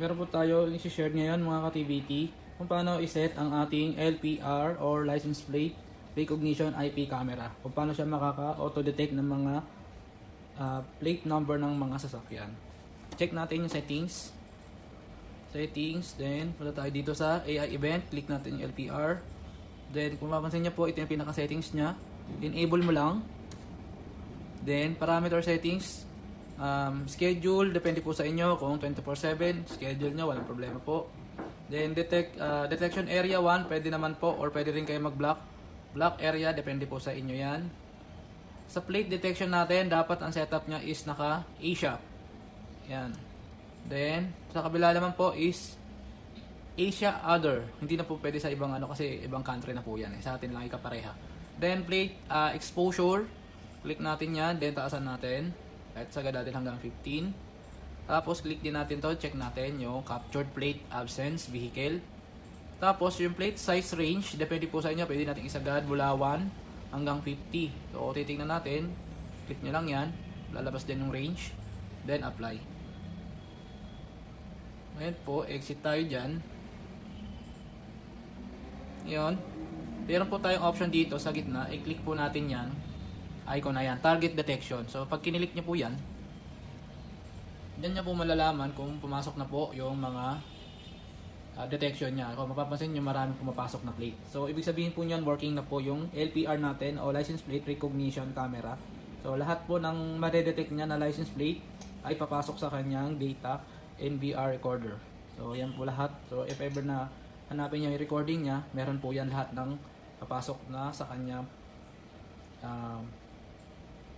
Meron po tayo i-share ngayon mga ka-TVT kung paano iset ang ating LPR or license plate recognition IP camera. Kung paano siya makaka-auto-detect ng mga plate number ng mga sasakyan. Check natin yung settings. Then punta tayo dito sa AI event, click natin yung LPR. Then kung mapapansin niyo po, ito yung pinaka-settings niya. Enable mo lang. Then parameter settings, schedule, depende po sa inyo kung 24/7 schedule nyo, walang problema po. Then detection area 1, pwede naman po, or pwede rin kayo mag-block area, depende po sa inyo yan. Sa plate detection natin, dapat ang setup nya is naka Asia. Yan. Then sa kabila naman po is Asia other, hindi na po pwede sa ibang kasi ibang country na po yan, sa atin lang ikapareha. Then plate exposure, click natin yan, then taasan natin at sagad natin hanggang 15. Tapos click din natin to, check natin yung captured plate absence vehicle. Tapos yung plate size range, depende po sa inyo, pwede natin isagad mula 1 hanggang 50. So titingnan natin, click nyo lang yan, lalabas din yung range, then apply. Ngayon po, exit tayo dyan. Ngayon, meron po tayong option dito sa gitna, i-click po natin yan, icon na yan, target detection. So pag kinilik nyo po yan, dyan nyo po malalaman kung pumasok na po yung mga detection nya. Kung mapapansin nyo, marami pumapasok na plate. So ibig sabihin po nyan, working na po yung LPR natin o license plate recognition camera. So lahat po ng madedetect nya na license plate ay papasok sa kanyang data NVR recorder. So yan po lahat. So if ever na hanapin nyo yung recording nya, meron po yan lahat ng papasok na sa kanyang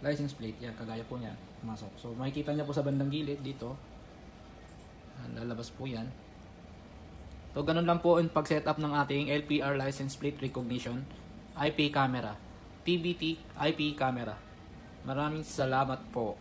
license plate. Yan, kagaya po niyan, pumasok. So makikita niya po sa bandang gilid dito, lalabas po yan. So ganun lang po yung pag-setup ng ating LPR license plate recognition IP camera, TVT IP camera. Maraming salamat po.